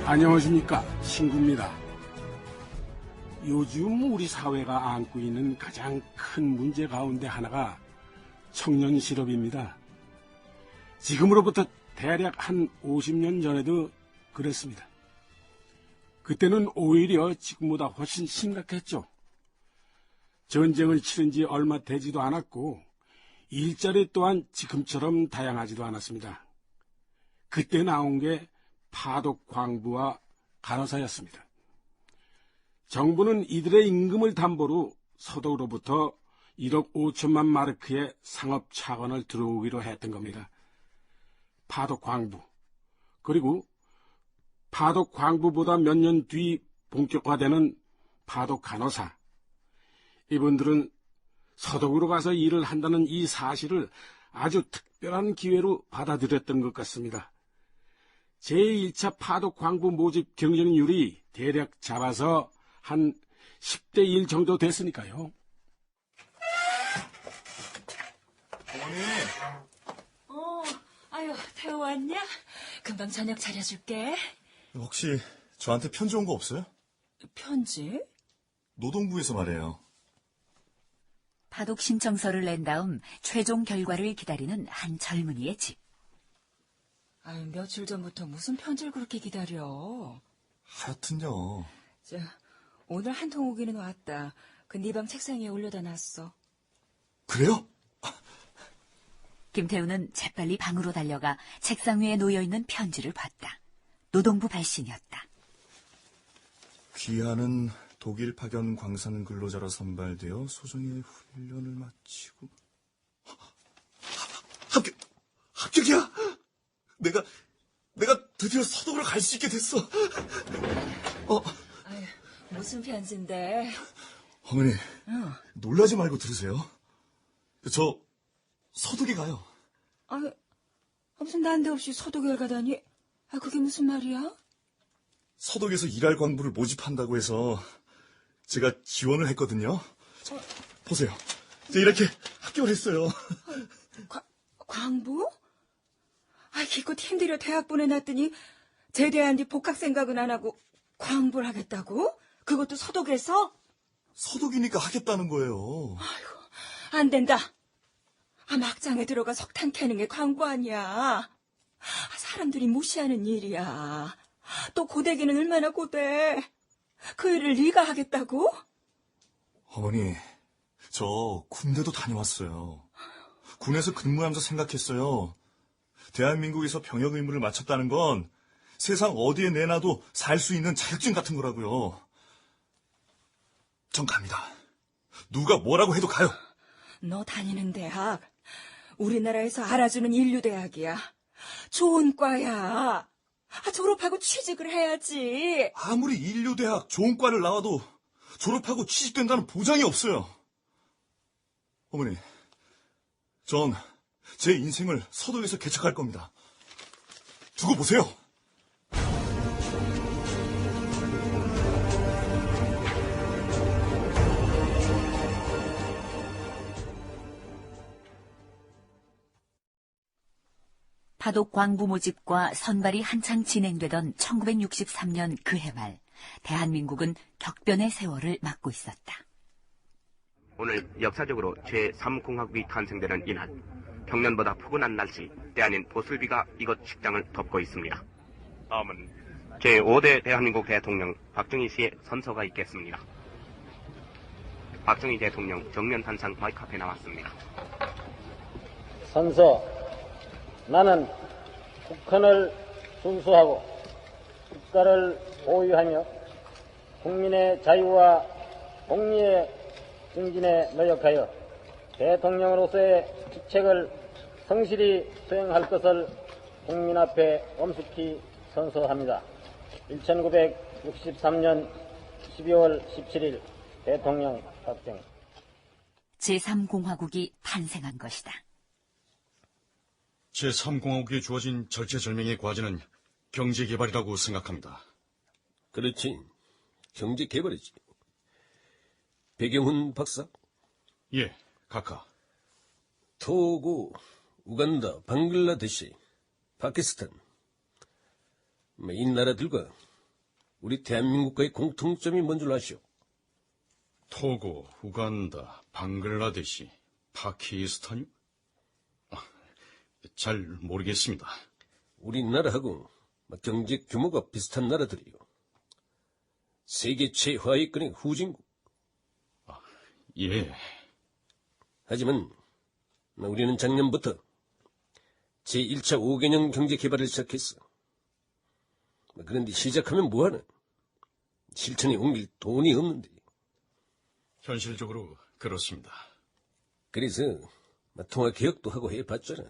안녕하십니까, 신구입니다. 요즘 우리 사회가 안고 있는 가장 큰 문제 가운데 하나가 청년 실업입니다. 지금으로부터 대략 한 50년 전에도 그랬습니다. 그때는 오히려 지금보다 훨씬 심각했죠. 전쟁을 치른 지 얼마 되지도 않았고 일자리 또한 지금처럼 다양하지도 않았습니다. 그때 나온 게 파독 광부와 간호사였습니다. 정부는 이들의 임금을 담보로 서독으로부터 1억 5천만 마르크의 상업 차관을 들어오기로 했던 겁니다. 파독 광부, 그리고 파독 광부보다 몇 년 뒤 본격화되는 파독 간호사. 이분들은 서독으로 가서 일을 한다는 이 사실을 아주 특별한 기회로 받아들였던 것 같습니다. 제1차 파독 광부 모집 경쟁률이 대략 잡아서 한 10대 1 정도 됐으니까요. 어머니. 아유, 태호 왔냐? 금방 저녁 차려줄게. 혹시 저한테 편지 온 거 없어요? 편지? 노동부에서 말해요. 파독 신청서를 낸 다음 최종 결과를 기다리는 한 젊은이의 집. 아유, 며칠 전부터 무슨 편지를 그렇게 기다려. 하여튼요. 오늘 한 통 오기는 왔다. 그 네 방 책상 위에 올려다 놨어. 그래요? 김태우는 재빨리 방으로 달려가 책상 위에 놓여있는 편지를 봤다. 노동부 발신이었다. 귀하는 독일 파견 광산 근로자로 선발되어 소정의 훈련을 마치고 합격이야! 내가 드디어 서독으로 갈 수 있게 됐어. 아유, 무슨 편지인데? 어머니, 놀라지 말고 들으세요. 저 서독에 가요. 아유, 무슨 난데없이 서독에 가다니? 아, 그게 무슨 말이야? 서독에서 일할 광부를 모집한다고 해서 제가 지원을 했거든요. 보세요. 제가 이렇게 합격을 했어요. 광부? 아, 기껏 힘들여 대학 보내놨더니 제대한 뒤 복학 생각은 안 하고 광부를 하겠다고? 그것도 서독에서? 서독이니까 하겠다는 거예요. 안 된다. 막장에 들어가 석탄 캐는 게 광부 아니야. 사람들이 무시하는 일이야. 또 고되기는 얼마나 고돼. 그 일을 네가 하겠다고? 어머니, 저 군대도 다녀왔어요. 군에서 근무하면서 생각했어요. 대한민국에서 병역 의무를 마쳤다는 건 세상 어디에 내놔도 살 수 있는 자격증 같은 거라고요. 전 갑니다. 누가 뭐라고 해도 가요. 너 다니는 대학 우리나라에서 알아주는 인류대학이야. 좋은 과야. 졸업하고 취직을 해야지. 아무리 인류대학 좋은 과를 나와도 졸업하고 취직된다는 보장이 없어요. 어머니, 전 제 인생을 서독에서 개척할 겁니다. 두고 보세요. 파독 광부 모집과 선발이 한창 진행되던 1963년 그해 말, 대한민국은 격변의 세월을 맞고 있었다. 오늘 역사적으로 제3공화국이 탄생되는 이날, 평년보다 푸근한 날씨, 때 아닌 보슬비가 이곳 식장을 덮고 있습니다. 다음은 제5대 대한민국 대통령 박정희 씨의 선서가 있겠습니다. 박정희 대통령 정면한상 마이크 앞에 나왔습니다. 선서, 나는 북한을 순수하고 국가를 보유하며 국민의 자유와 공리의 증진에 노력하여 대통령으로서의 직책을 성실히 수행할 것을 국민 앞에 엄숙히 선서합니다. 1963년 12월 17일 대통령 박정희. 제3공화국이 탄생한 것이다. 제3공화국에 주어진 절체절명의 과제는 경제개발이라고 생각합니다. 그렇지. 경제개발이지. 배경훈 박사? 예, 카카. 토고, 우간다, 방글라데시, 파키스탄. 이 나라들과 우리 대한민국과의 공통점이 뭔 줄 아시오? 토고, 우간다, 방글라데시, 파키스탄이요? 잘 모르겠습니다. 우리나라하고 경제 규모가 비슷한 나라들이요. 세계 최하위권의 후진국. 예, 하지만 우리는 작년부터 제1차 5개년 경제 개발을 시작했어. 그런데 시작하면 뭐하나? 실천에 옮길 돈이 없는데. 현실적으로 그렇습니다. 그래서 통화개혁도 하고 해봤잖아.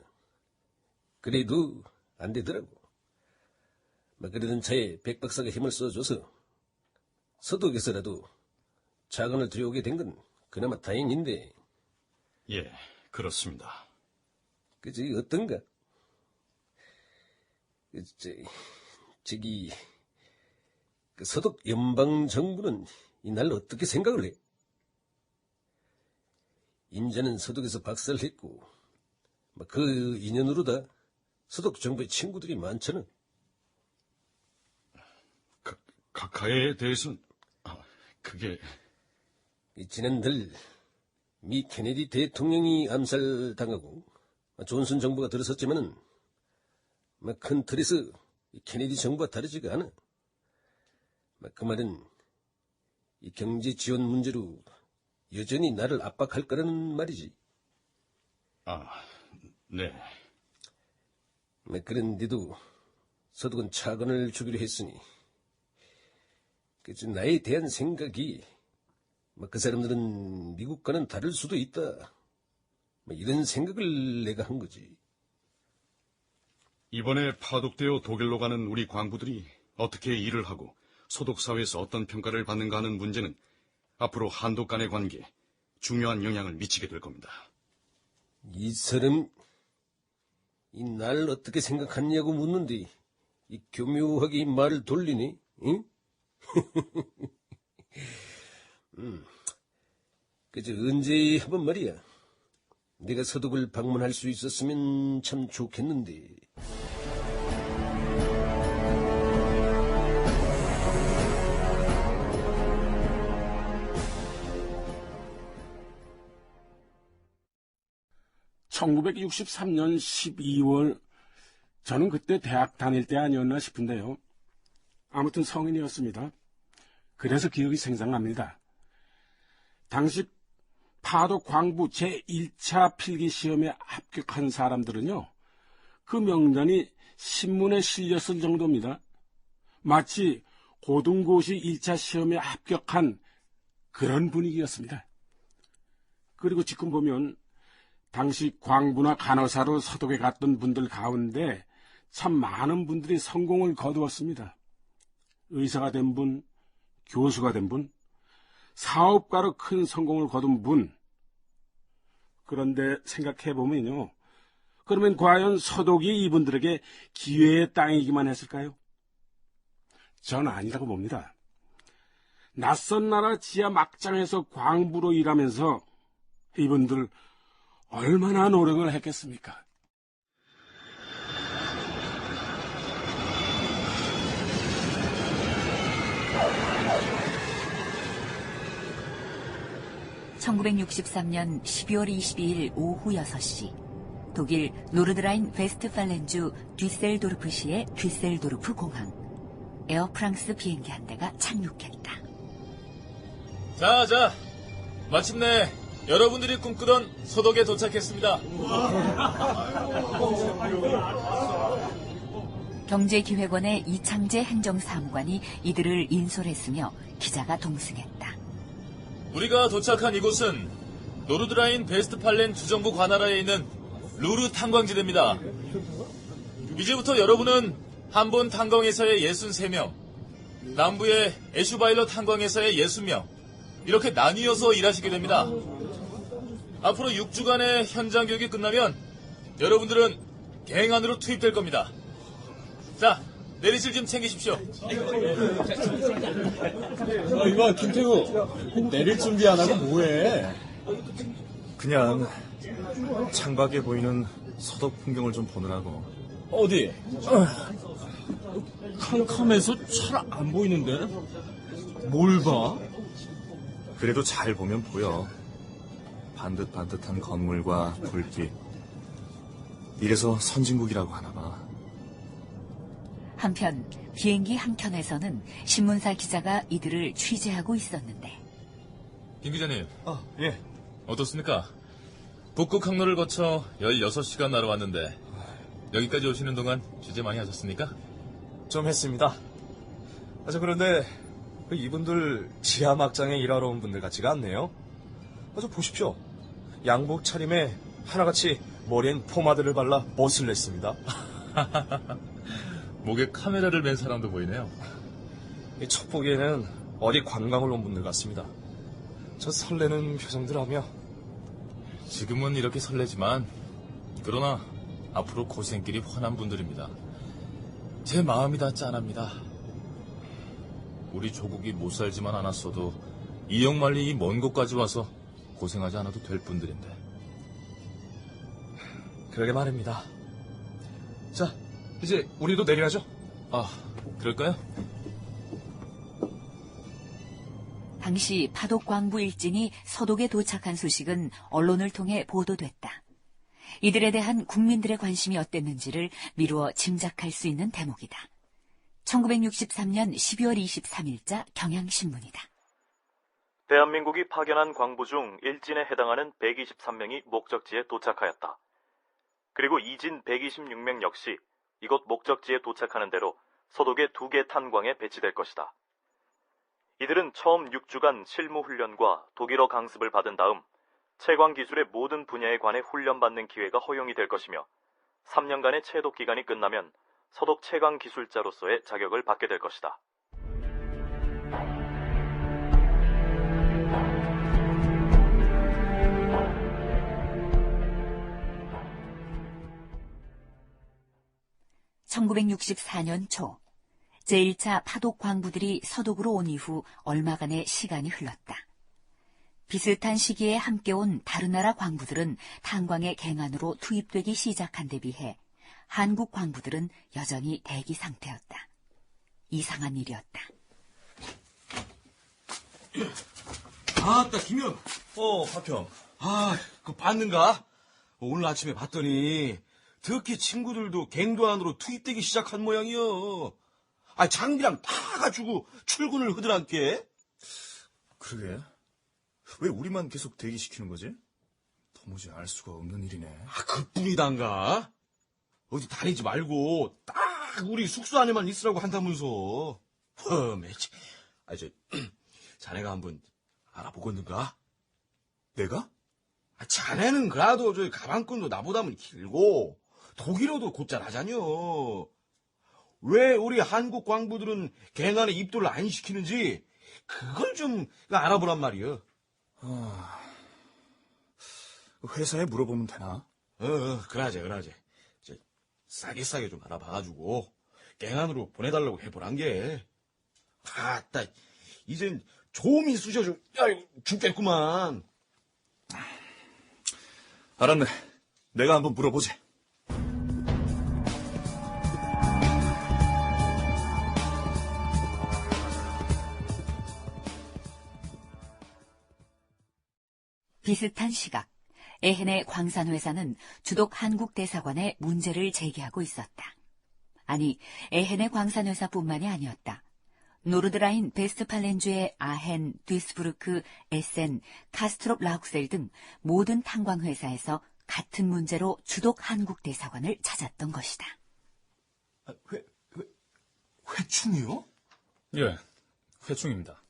그래도 안 되더라고. 그러던 차에 백 박사가 힘을 써줘서 서독에서라도 자금을 들여오게 된 건 그나마 다행인데. 예, 그렇습니다. 그지 어떤가? 저기 서독 연방 정부는 이날 어떻게 생각을 해? 인자는 서독에서 박사를 했고 그 인연으로다 서독 정부의 친구들이 많잖아. 각하에 대해서는 그게 지난달 미 케네디 대통령이 암살당하고 존슨 정부가 들어섰지만은 큰 틀에서 케네디 정부와 다르지가 않아. 그 말은 이 경제 지원 문제로 여전히 나를 압박할 거라는 말이지. 네. 그런데도 서독은 차관을 주기로 했으니 나에 대한 생각이 그 사람들은 미국과는 다를 수도 있다. 이런 생각을 내가 한 거지. 이번에 파독되어 독일로 가는 우리 광부들이 어떻게 일을 하고 소독사회에서 어떤 평가를 받는가 하는 문제는 앞으로 한독 간의 관계에 중요한 영향을 미치게 될 겁니다. 이 사람 날 어떻게 생각하냐고 묻는데 이 교묘하게 이 말을 돌리네. 응? 그저 언제 한번 말이야. 내가 서독을 방문할 수 있었으면 참 좋겠는데. (1963년 12월) 저는 그때 대학 다닐 때 아니었나 싶은데요. 아무튼 성인이었습니다. 그래서 기억이 생생납니다. 당시 파독 광부 제1차 필기시험에 합격한 사람들은요, 그 명단이 신문에 실렸을 정도입니다. 마치 고등고시 1차 시험에 합격한 그런 분위기였습니다. 그리고 지금 보면 당시 광부나 간호사로 서독에 갔던 분들 가운데 참 많은 분들이 성공을 거두었습니다. 의사가 된 분, 교수가 된 분, 사업가로 큰 성공을 거둔 분. 그런데 생각해보면요, 그러면 과연 서독이 이분들에게 기회의 땅이기만 했을까요? 전 아니라고 봅니다. 낯선 나라 지하 막장에서 광부로 일하면서 이분들 얼마나 노력을 했겠습니까? (1963년 12월 22일) 오후 6시 독일 노르드라인 베스트팔렌주 듀셀도르프시의 듀셀도르프 공항. 에어 프랑스 비행기 한 대가 착륙했다. 자, 마침내 여러분들이 꿈꾸던 서독에 도착했습니다. 경제기획원의 이창재 행정사무관이 이들을 인솔했으며 기자가 동승했다. 우리가 도착한 이곳은 노르드라인 베스트팔렌 주정부 관할하에 있는 루르 탄광지대입니다. 이제부터 여러분은 한본 탄광회사의 63명, 남부의 에슈바일러 탄광회사의 60명, 이렇게 나뉘어서 일하시게 됩니다. 앞으로 6주간의 현장 교육이 끝나면 여러분들은 갱 안으로 투입될 겁니다. 자, 내리실 좀 챙기십시오. 이봐, 김태구. 내릴 준비 안 하고 뭐해? 그냥 창밖에 보이는 서독 풍경을 좀 보느라고. 어디? 캄캄해서 잘 안 보이는데? 뭘 봐? 그래도 잘 보면 보여. 반듯반듯한 건물과 불빛. 이래서 선진국이라고 하나 봐. 한편 비행기 한 켠에서는 신문사 기자가 이들을 취재하고 있었는데 김 기자님. 예. 어떻습니까? 북극 항로를 거쳐 16시간 날아왔는데 여기까지 오시는 동안 취재 많이 하셨습니까? 좀 했습니다. 그런데 이분들 지하 막장에 일하러 온 분들 같지가 않네요. 보십시오. 양복 차림에 하나같이 머리엔 포마드를 발라 멋을 냈습니다. 목에 카메라를 맨 사람도 보이네요. 첫 보기에는 어디 관광을 온 분들 같습니다. 저 설레는 표정들 하며. 지금은 이렇게 설레지만 그러나 앞으로 고생길이 훤한 분들입니다. 제 마음이 다 짠합니다. 우리 조국이 못 살지만 않았어도 이역만리 이 먼 곳까지 와서 고생하지 않아도 될 분들인데. 그러게 말입니다. 자, 이제 우리도 내려야죠. 그럴까요? 당시 파독광부 일진이 서독에 도착한 소식은 언론을 통해 보도됐다. 이들에 대한 국민들의 관심이 어땠는지를 미루어 짐작할 수 있는 대목이다. 1963년 12월 23일자 경향신문이다. 대한민국이 파견한 광부 중 일진에 해당하는 123명이 목적지에 도착하였다. 그리고 이진 126명 역시 이곳 목적지에 도착하는 대로 서독의 2개 탄광에 배치될 것이다. 이들은 처음 6주간 실무 훈련과 독일어 강습을 받은 다음 채광 기술의 모든 분야에 관해 훈련받는 기회가 허용이 될 것이며 3년간의 체독 기간이 끝나면 서독 채광 기술자로서의 자격을 받게 될 것이다. (1964년) 초 제1차 파독 광부들이 서독으로 온 이후 얼마간의 시간이 흘렀다. 비슷한 시기에 함께 온 다른 나라 광부들은 탄광의 갱안으로 투입되기 시작한 데 비해 한국 광부들은 여전히 대기 상태였다. 이상한 일이었다. 아따, 김현. 파평. 그거 봤는가? 오늘 아침에 봤더니 특히 친구들도 갱도 안으로 투입되기 시작한 모양이여. 장비랑 다 갖추고 출근을 하더란께. 그러게. 왜 우리만 계속 대기시키는 거지? 도무지 알 수가 없는 일이네. 그뿐이단가? 어디 다니지 말고 딱 우리 숙소 안에만 있으라고 한다면서. 매치. 자네가 한번 알아보겠는가? 내가? 자네는 그래도 저 가방끈도 나보다는 길고 독일어도 곧잘 하자뇨. 왜 우리 한국 광부들은 갱안에 입도를 안 시키는지 그걸 좀 알아보란 말이여. 회사에 물어보면 되나? 그러지. 싸게 좀 알아봐가지고 갱안으로 보내달라고 해보란 게. 아따, 이젠 좀이 쑤셔줘. 죽겠구만. 알았네. 내가 한번 물어보지. 비슷한 시각, 에헨의 광산회사는 주독 한국대사관에 문제를 제기하고 있었다. 아니, 에헨의 광산회사뿐만이 아니었다. 노르드라인 베스트팔렌주의 아헨, 듀스부르크, 에센, 카스트롭 라욱셀 등 모든 탄광회사에서 같은 문제로 주독 한국대사관을 찾았던 것이다. 회충이요? 예, 회충입니다.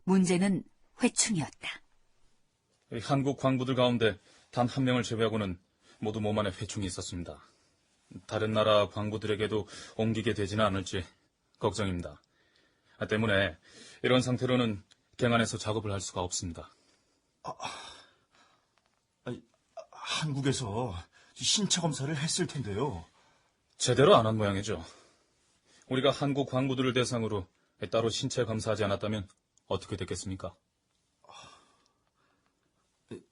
문제는 회충이었다. 한국 광부들 가운데 단 한 명을 제외하고는 모두 몸 안에 회충이 있었습니다. 다른 나라 광부들에게도 옮기게 되지는 않을지 걱정입니다. 때문에 이런 상태로는 갱안에서 작업을 할 수가 없습니다. 한국에서 신체 검사를 했을 텐데요. 제대로 안 한 모양이죠. 우리가 한국 광부들을 대상으로 따로 신체 검사하지 않았다면 어떻게 됐겠습니까?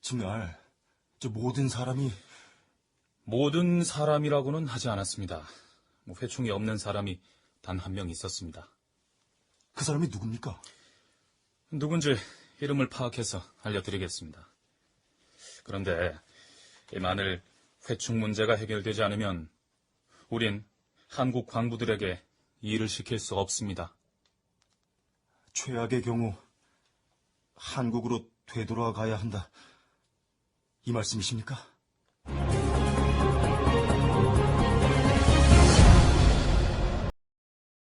정말 모든 사람이 모든 사람이라고는 하지 않았습니다. 회충이 없는 사람이 단 한 명 있었습니다. 그 사람이 누굽니까? 누군지 이름을 파악해서 알려드리겠습니다. 그런데 만일 회충 문제가 해결되지 않으면 우린 한국 광부들에게 일을 시킬 수 없습니다. 최악의 경우 한국으로 되돌아가야 한다. 이 말씀이십니까?